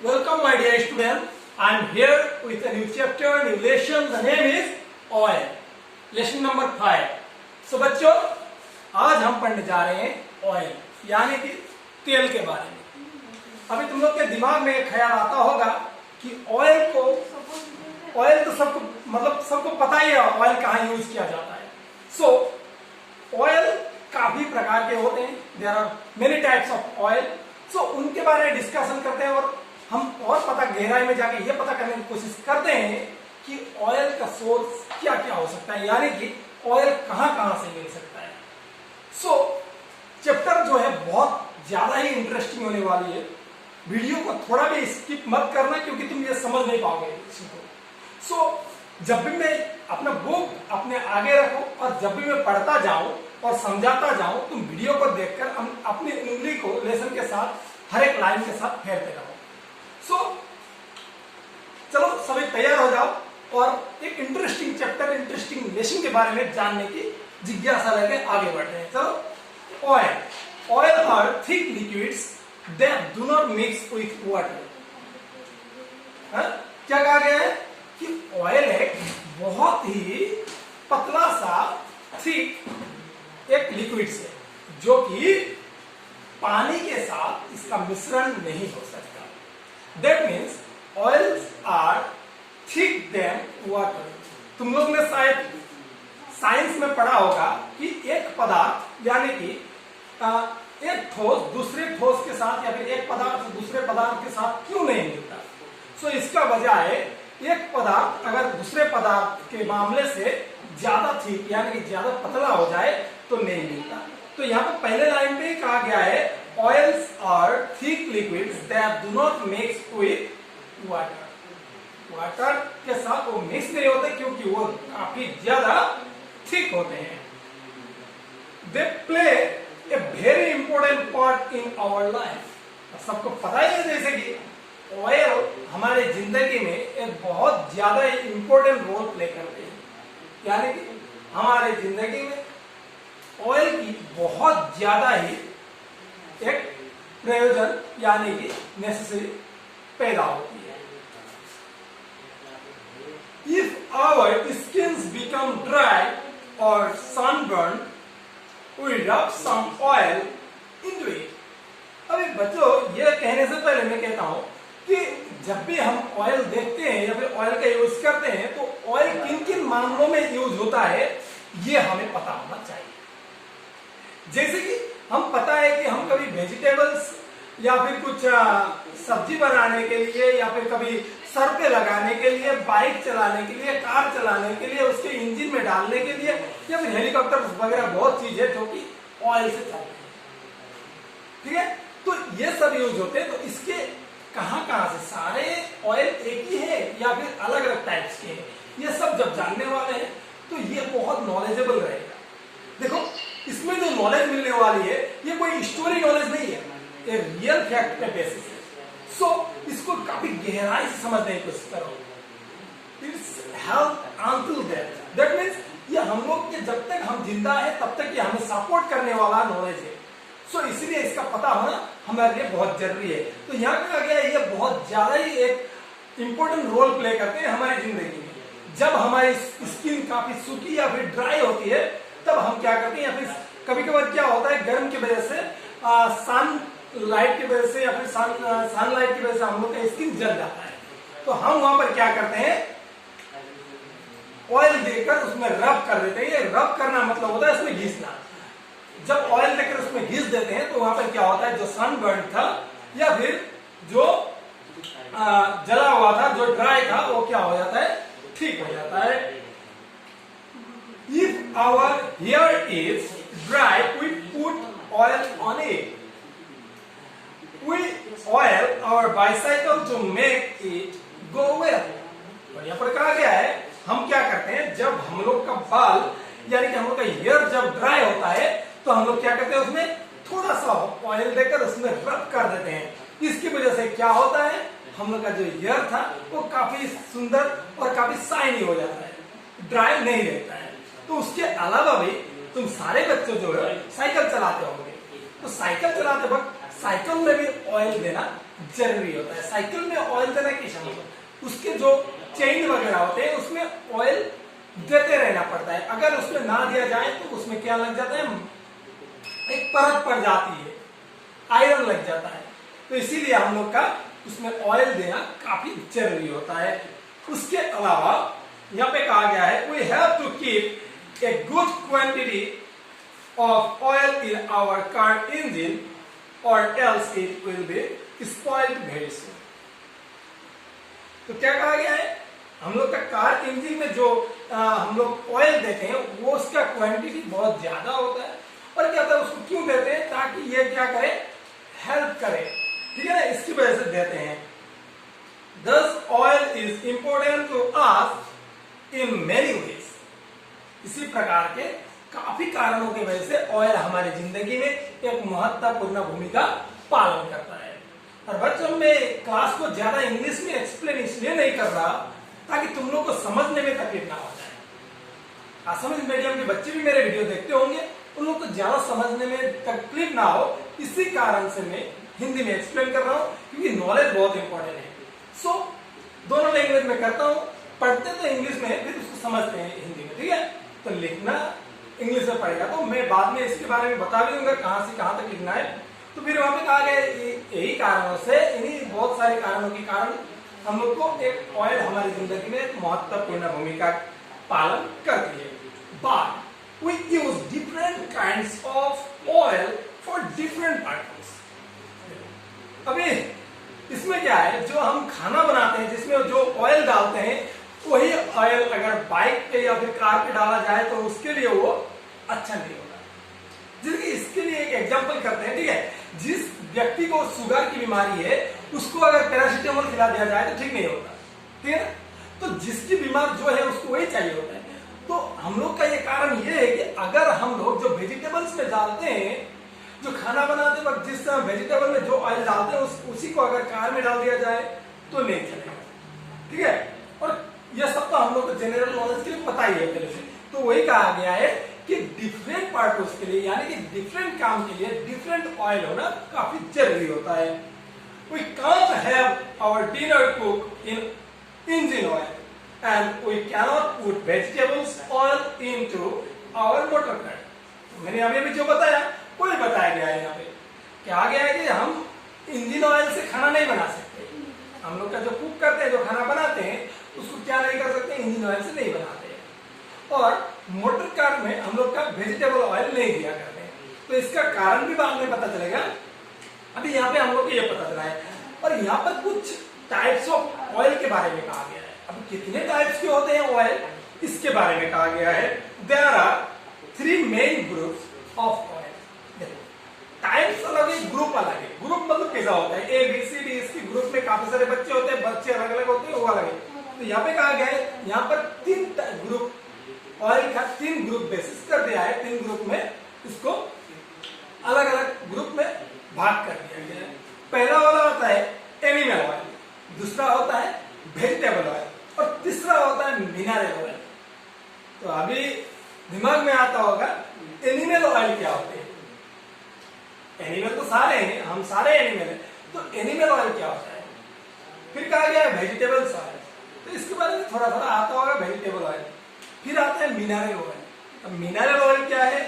Welcome my dear student. I am here with a new chapter, new lesson. The name is oil. Lesson number 5. So बच्चों, आज हम पढ़ने जा रहे हैं ऑयल यानी कि तेल के बारे में। अभी तुम लोग के दिमाग में एक ख्याल आता होगा कि ऑयल तो सबको पता ही है ऑयल कहाँ यूज किया जाता है। सो ऑयल काफी प्रकार के होते हैं। There are many types of oil. So उनके बारे में डिस्कशन करते हैं और हम और गहराई में जाके ये पता करने की कोशिश करते हैं कि ऑयल का सोर्स क्या क्या हो सकता है, यानी कि ऑयल कहाँ कहाँ से मिल सकता है। सो चैप्टर जो है बहुत ज्यादा ही इंटरेस्टिंग होने वाली है। वीडियो को थोड़ा भी स्किप मत करना क्योंकि तुम ये समझ नहीं पाओगे इसको। सो जब भी मैं अपना बुक अपने आगे रखो और जब भी मैं पढ़ता जाऊं और समझाता जाऊं, तुम वीडियो को देखकर अपनी उंगली को लेसन के साथ हर एक लाइन के साथ फेरते रहो। सो चलो सभी तैयार हो जाओ और एक इंटरेस्टिंग चैप्टर, इंटरेस्टिंग लेसन के बारे में जानने की जिज्ञासा लेके आगे बढ़ रहे हैं। चलो, oil are thick liquids that do not mix with water. क्या कहा गया है कि ऑयल एक बहुत ही पतला सा थिक एक लिक्विड है जो कि पानी के साथ इसका मिश्रण नहीं हो सकता। That means oils are thick than water. तुम लोग ने शायद साइंस में पढ़ा होगा कि एक पदार्थ यानी कि एक ठोस दूसरे ठोस के साथ या फिर एक पदार्थ दूसरे पदार्थ के साथ क्यों नहीं मिलता। सो इसका वजह है एक पदार्थ अगर दूसरे पदार्थ के मामले से ज्यादा थिक यानी कि ज्यादा पतला हो जाए तो नहीं मिलता। तो यहाँ पे पहले लाइन में कहा गया है oils are thick liquids that do not mix with water. Water के साथ वो मिक्स नहीं होते क्योंकि वो काफी ज्यादा थिक होते हैं। They play a very important part in our life. सबको पता ही है जैसे कि ऑयल हमारे जिंदगी में एक बहुत ज्यादा इंपॉर्टेंट रोल प्ले करते हैं, यानी कि हमारे जिंदगी में ऑयल की बहुत ज्यादा ही एक प्रयोजन यानी कि नेसेसरी पैदा होती है। If our skins become dry और sunburn we rub some oil into it. अभी बच्चों, ये कहने से पहले मैं कहता हूं कि जब भी हम ऑयल देखते हैं या फिर ऑयल का यूज करते हैं तो ऑयल किन किन मामलों में यूज होता है ये हमें पता होना चाहिए। जैसे कि हम पता है कि हम कभी वेजिटेबल्स या फिर कुछ सब्जी बनाने के लिए या फिर कभी सर पे लगाने के लिए, बाइक चलाने के लिए, कार चलाने के लिए, उसके इंजन में डालने के लिए या फिर हेलीकॉप्टर वगैरह बहुत चीज है जो कि ऑयल से चलती है। ठीक है, तो ये सब यूज होते हैं। तो इसके कहां से सारे ऑयल एक ही है या फिर अलग अलग टाइप्स के हैं, ये सब जब जानने वाले हैं तो ये बहुत नॉलेजेबल रहेगा। देखो, इसमें जो नॉलेज मिलने वाली है ये कोई स्टोरी नॉलेज नहीं है, ये रियल फैक्ट पे बेसिस है। सो इसको काफी गहराई से समझने की कोशिश करो। It's help until death. That means ये हम लोग के जब तक हम जिंदा है तब तक ये हमें सपोर्ट करने वाला नॉलेज है। सो इसीलिए इसका पता होना हमारे लिए बहुत जरूरी है। तो यहाँ कहा गया ये बहुत ज्यादा ही एक इंपॉर्टेंट रोल प्ले करते हैं हमारी जिंदगी में। जब हमारी स्किन काफी सूखी या फिर ड्राई होती है तब हम क्या करते हैं, या फिर कभी कभार क्या होता है गर्म की वजह से, सन लाइट की वजह से या फिर सनलाइट की वजह से हम लोग का स्किन जल जाता है। तो हम वहां पर क्या करते हैं, ऑयल देकर उसमें रब कर देते हैं। ये रब करना मतलब होता है उसमें घिसना। जब ऑयल देकर उसमें घिस देते हैं तो वहां पर क्या होता है, जो सनबर्न था या फिर जो जला हुआ था, जो ड्राई था, वो क्या हो जाता है, ठीक हो जाता है। If our hair is dry, we put oil on it. We oil our bicycle to make it go well. और यहाँ पर कहा गया है हम क्या करते हैं, जब हम लोग का बाल यानी कि हम लोग का हेयर जब ड्राई होता है तो हम लोग क्या करते हैं, उसमें थोड़ा सा ऑयल देकर उसमें रब कर देते हैं। इसकी वजह से क्या होता है, हम लोग का जो हेयर था वो काफी सुंदर और काफी शाइनी हो जाता है, ड्राई नहीं रहता है। तो उसके अलावा भी तुम सारे बच्चे जो है साइकिल चलाते होंगे, तो साइकिल चलाते वक्त साइकिल में भी ऑयल देना जरूरी होता है। साइकिल में ऑयल देना किस मतलब, उसके जो चेन वगैरह होते हैं उसमें ऑयल देते रहना पड़ता है। अगर उसमें ना दिया जाए तो उसमें क्या लग जाता है, एक परत पड़ जाती है, आयरन लग जाता है। तो इसीलिए हम लोग का उसमें ऑयल देना काफी जरूरी होता है। उसके अलावा यहाँ पे कहा गया है we have to keep a good quantity of oil in our car engine और else it will be spoiled very soon. तो क्या कहा गया है, हम लोग का कार इंजन में जो हम लोग ऑयल देते हैं वो उसका क्वांटिटी बहुत ज्यादा होता है। और क्या होता है, उसको क्यों देते हैं, ताकि ये क्या करे, हेल्प करे, ठीक है ना, इसकी वजह से देते हैं। Thus oil is important to us in many ways। इसी प्रकार के काफी कारणों की वजह से ऑयल हमारी जिंदगी में एक महत्वपूर्ण भूमिका पालन करता है। और बच्चों, मैं क्लास को ज्यादा इंग्लिश में एक्सप्लेन इसलिए नहीं कर रहा ताकि तुम लोग को समझने में तकलीफ ना हो जाए। असमिया मीडियम के बच्चे भी मेरे वीडियो देखते होंगे, उन लोग को ज्यादा समझने में तकलीफ ना हो, इसी कारण से मैं हिंदी में एक्सप्लेन कर रहा हूँ, क्योंकि नॉलेज बहुत इंपॉर्टेंट है। सो दोनों लैंग्वेज में करता हूँ, पढ़ते तो इंग्लिश में, फिर उसको समझते हैं हिंदी में, ठीक है। तो लिखना इंग्लिश में पड़ेगा, तो मैं बाद में इसके बारे में बता भी दूंगा कहाँ से कहाँ तक लिखना है। तो फिर वहां पे कहा गया यही कारणों से, इन्हीं बहुत सारे कारणों के कारण हम लोग को एक ऑयल हमारी जिंदगी में एक महत्वपूर्ण भूमिका पालन करती है। But we use different kinds of oil for different purpose. अभी इसमें क्या है, जो हम खाना बनाते हैं जिसमें जो ऑयल डालते हैं वही ऑयल अगर बाइक पे या फिर कार पे डाला जाए तो उसके लिए वो अच्छा नहीं होगा। जैसे इसके लिए एक एग्जांपल करते हैं, ठीक है। जिस व्यक्ति को शुगर की बीमारी है उसको अगर पैरासीटामोल खिला दिया जाए तो ठीक नहीं होता, ठीक है। तो जिसकी बीमार जो है उसको वही चाहिए होता है। तो हम लोग का ये कारण ये है कि अगर हम लोग जो वेजिटेबल्स में डालते हैं, जो खाना बनाते वक्त जिस वेजिटेबल में जो ऑयल डालते हैं उसी को अगर कार में डाल दिया जाए तो नहीं चलेगा, ठीक है। और यह सब तो हम लोग को जनरल नॉलेज के लिए पता ही है पहले से। तो वही कहा गया है कि डिफरेंट पर्पस के लिए, यानी कि डिफरेंट काम के लिए डिफरेंट ऑयल होना काफी जरूरी होता है। We can't have our dinner cook in engine oil and we cannot put vegetables oil into our motor car. मैंने अभी अभी जो बताया वही बताया गया है। यहाँ पे क्या गया है कि हम इंजन ऑयल से खाना नहीं बना सकते। हम लोग का जो कुक करते हैं, जो खाना बनाते हैं, उसको क्या नहीं कर सकते, इंजन ऑयल से नहीं बनाते हैं। और मोटर कार में हम लोग का वेजिटेबल ऑयल नहीं दिया करते हैं। तो इसका कारण भी बाद में पता चलेगा। अभी यहाँ पे हम लोग को ये पता चला है। और यहाँ पर कुछ टाइप्स ऑफ ऑयल के बारे में कहा गया है। अब कितने टाइप्स के होते हैं ऑयल, इसके बारे में कहा गया है। There are 3 main groups of oil. Types अलग है, ग्रुप अलग है। ग्रुप मतलब कैसा होता है, ए बी सी डी, इसकी ग्रुप में काफी सारे बच्चे होते हैं, बच्चे अलग अलग होते हैं, वो अलग है। तो यहाँ पे कहा गया है, यहाँ पर 3 ग्रुप ऑयल का 3 ग्रुप बेसिस कर दिया है। 3 ग्रुप में इसको अलग अलग ग्रुप में भाग कर दिया गया है। पहला वाला होता है एनिमल ऑयल, दूसरा होता है वेजिटेबल ऑयल और तीसरा होता है मिनरल ऑयल। तो अभी दिमाग में आता होगा एनिमल ऑयल क्या होते हैं। एनिमल तो सारे हैं, हम सारे एनिमल हैं, तो एनिमल ऑयल क्या होता है। फिर कहा गया है वेजिटेबल्स ऑयल, तो इसके बारे में थोड़ा थोड़ा आता होगा वेजिटेबल ऑयल। फिर आता है मिनरल ऑयल। अब मिनरल ऑयल क्या है,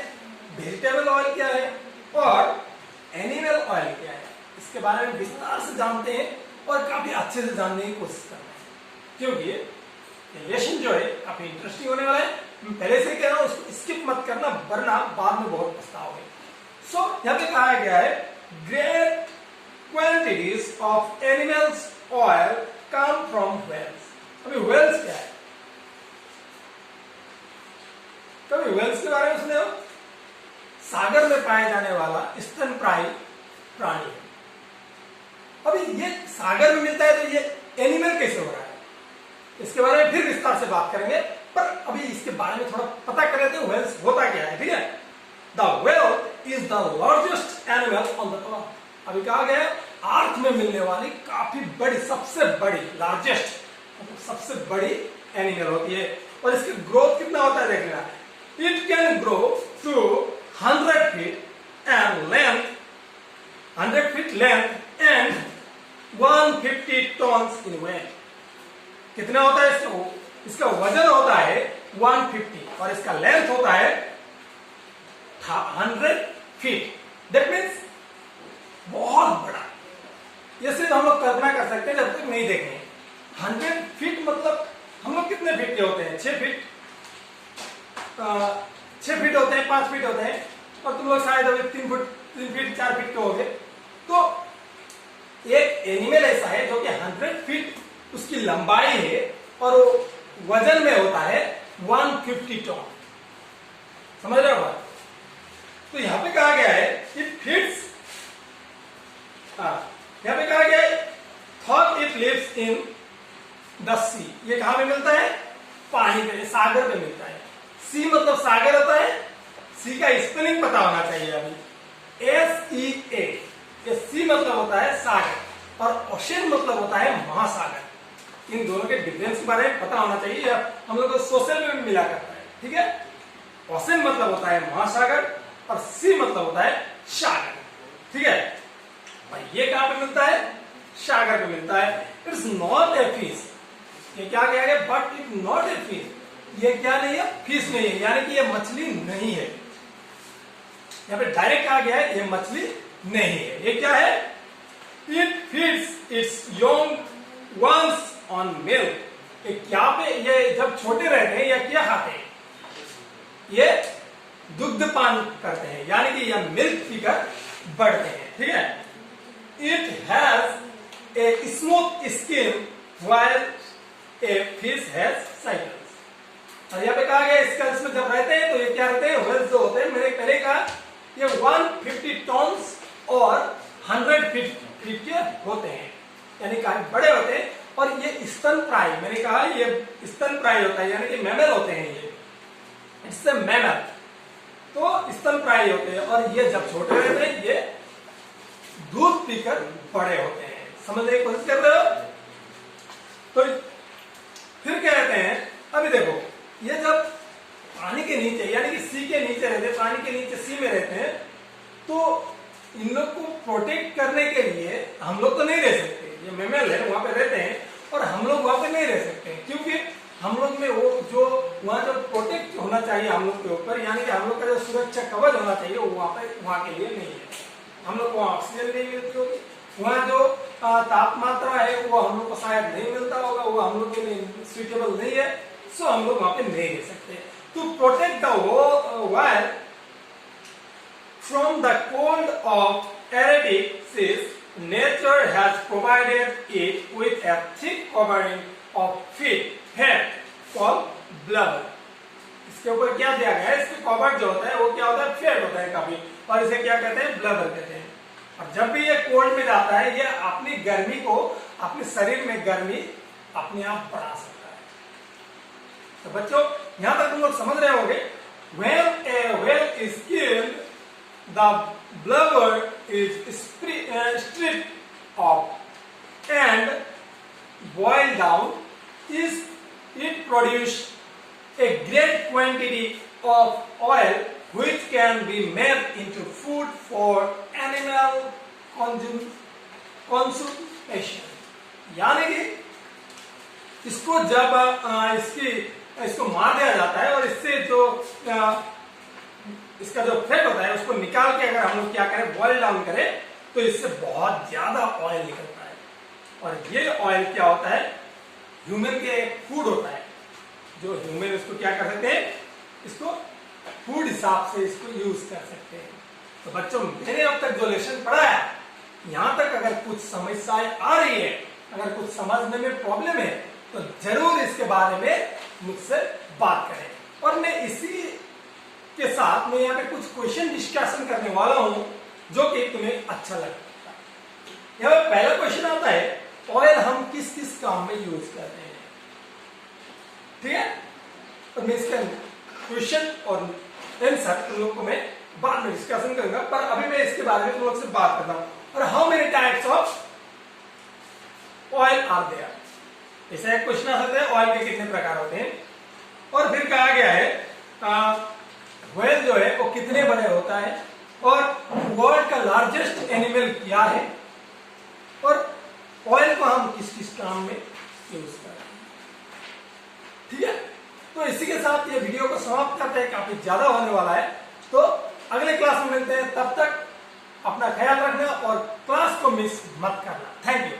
वेजिटेबल ऑयल क्या है और एनिमल ऑयल क्या है, इसके बारे में विस्तार से जानते हैं और काफी अच्छे से जानने की कोशिश करते हैं, क्योंकि रिलेशन जो है काफी इंटरेस्टिंग होने वाला है। मैं पहले से कह रहा हूं, उसको स्किप मत करना, वरना बाद में बहुत पछताओगे। सो यहाँ पे कहा गया है great quantities of animals oil come from whales. अभी व्हेल्स क्या है, कभी व्हेल्स के बारे में सुने हो? सागर में पाए जाने वाला स्तनप्रायी प्राणी है। अभी ये सागर में मिलता है तो ये एनिमल कैसे हो रहा है, इसके बारे में फिर विस्तार से बात करेंगे। पर अभी इसके बारे में थोड़ा पता कर लेते हैं व्हेल्स होता क्या है, ठीक है। The whale is the largest animal on the earth. अभी कहा गया अर्थ में मिलने वाली काफी बड़ी, सबसे बड़ी, लार्जेस्ट मतलब सबसे बड़ी एनिमल होती है। और इसकी ग्रोथ कितना होता है देख लेना। It can grow to 100 feet and length 100 feet length and 150 tons in weight. कितना होता है इसका वजन होता है 150 और इसका लेंथ होता है 100 फीट. दैट मीन्स बहुत बड़ा. ये सिर्फ हम लोग कल्पना कर सकते हैं जब तक नहीं देखें. 100 फीट मतलब हम लोग कितने फीट के होते हैं? 6 फीट, 6 फीट होते हैं, 5 फीट होते हैं, और तुम लोग शायद अभी 3 फीट 4 फीट के हो गए. तो एक एनिमल ऐसा है जो कि 100 फीट उसकी लंबाई है और वो वजन में होता है 150 टन. समझ रहे हो बात? तो यहां पे कहा गया है कि फिट्स, यहां पे कहा गया है thought it lives in the sea. ये कहां पे मिलता है? पानी पे, सागर पे मिलता है. सी मतलब सागर होता है. सी का स्पेलिंग पता होना चाहिए अभी. SEA. ये सी मतलब होता है सागर और ओशन मतलब होता है महासागर. इन दोनों के डिफरेंस के बारे में पता होना चाहिए. हम लोग को सोशल में भी मिला करता है. ठीक है. ओशन मतलब होता है महासागर और सी मतलब होता है सागर. ठीक है. और ये कहां पे मिलता है? सागर पे मिलता है. It's not a fish. ये क्या कहा गया? But it not a fish. ये क्या नहीं है? फिश नहीं है, यानी कि ये मछली नहीं है. यहाँ पे डायरेक्ट कहा गया है ये मछली नहीं है. ये क्या है? It feeds its young ones on milk. ये क्या पे, ये जब छोटे रहते हैं या क्या खाते हैं? ये दुग्ध पान करते हैं, यानी कि ये मिल्क पीकर बढ़ते हैं. ठीक है. It has a smooth skin while a fish has cycles. और यहाँ पे कहा गया स्कल्स में जब रहते हैं तो ये क्या रहते हैं? व्हेल्स जो होते हैं, मैंने पहले कहा ये 150 टन्स और 100 फीट के होते हैं, यानी काफी बड़े होते हैं. और ये स्तनप्रायी, मैंने कहा ये स्तनप्रायी होता है, यानी कि मैमल होते हैं. ये इट्स ए मैमल. तो स्तनप्रायी होते हैं और ये जब छोटे रहते हैं ये दूध पीकर बड़े होते हैं. समझने की कोशिश कर रहे हो? तो फिर क्या कहते हैं? अभी देखो, ये जब पानी के नीचे यानी कि सी के नीचे रहते हैं, पानी के नीचे सी में रहते हैं, तो इन लोग को प्रोटेक्ट करने के लिए हम लोग तो नहीं रह सकते. ये मैमल है, वहां पे रहते हैं और हम लोग वहां पे नहीं रह सकते, क्योंकि हम लोग में वो जो वहां जो प्रोटेक्ट होना चाहिए हम लोग के ऊपर, यानी कि हम लोग का जो सुरक्षा कवच होना चाहिए वो वहां के लिए नहीं है. हम लोग को वहां ऑक्सीजन नहीं मिलती होगी, वहां जो तापमात्रा है वो हम लोग को शायद नहीं मिलता होगा, वो हम लोग के लिए सुइटेबल नहीं है. सो हम लोग वहां पे नहीं रह सकते. To protect the wire from the cold of arctic seas, nature has provided it with a thick covering of fat called blubber. इसके ऊपर क्या दिया गया है? इसके कवर जो होता है वो क्या होता है? फैट होता है काफी, और इसे क्या कहते हैं? ब्लबर कहते हैं. और जब भी ये कोल्ड में जाता है ये अपनी गर्मी को, अपने शरीर में गर्मी अपने आप बढ़ा सकता है. तो बच्चों यहां तक तुम लोग समझ रहे होंगे. When a whale is killed, the blubber is stripped off and boiled down. It produces a great quantity of oil which can be made into food for animal consumption. यानी कि इसको जब इसको मार दिया जाता है और इससे जो इसका जो फैट होता है उसको निकाल के अगर हम लोग क्या करें? बॉइल डाउन करें, तो इससे बहुत ज्यादा ऑयल निकलता है. और ये ऑयल क्या होता है? ह्यूमन के फूड होता है, जो ह्यूमन इसको क्या कर सकते हैं? इसको फूड हिसाब से इसको यूज कर सकते हैं. तो बच्चों मैंने अब तक जो लेसन पढ़ा है, यहां तक अगर कुछ समस्याएं आ रही है, अगर कुछ समझने में प्रॉब्लम है, तो जरूर इसके बारे में मुझसे बात करें. और मैं इसी के साथ में यहाँ पे कुछ क्वेश्चन डिस्कशन करने वाला हूं जो कि तुम्हें अच्छा लगेगा. यहाँ पे पहला क्वेश्चन आता है, ऑयल हम किस किस काम में यूज करते हैं? ठीक है. तो मैं इसका क्वेश्चन और आंसर तुम लोग को मैं बाद में डिस्कशन करूंगा, पर अभी मैं इसके बारे में तुम लोग से बात करता हूं. और how many types of oil are there? ऐसा एक क्वेश्चन आ सकता है, ऑयल के कितने प्रकार होते हैं. और फिर कहा गया है व्हेल जो है वो कितने बड़े होता है, और वर्ल्ड का लार्जेस्ट एनिमल क्या है, और ऑयल को हम किस किस काम में यूज करते हैं। ठीक है, तो इसी के साथ ये वीडियो को समाप्त करते हैं, काफी ज्यादा होने वाला है। तो अगले क्लास में मिलते हैं, तब तक अपना ख्याल रखना और क्लास को मिस मत करना। Thank you.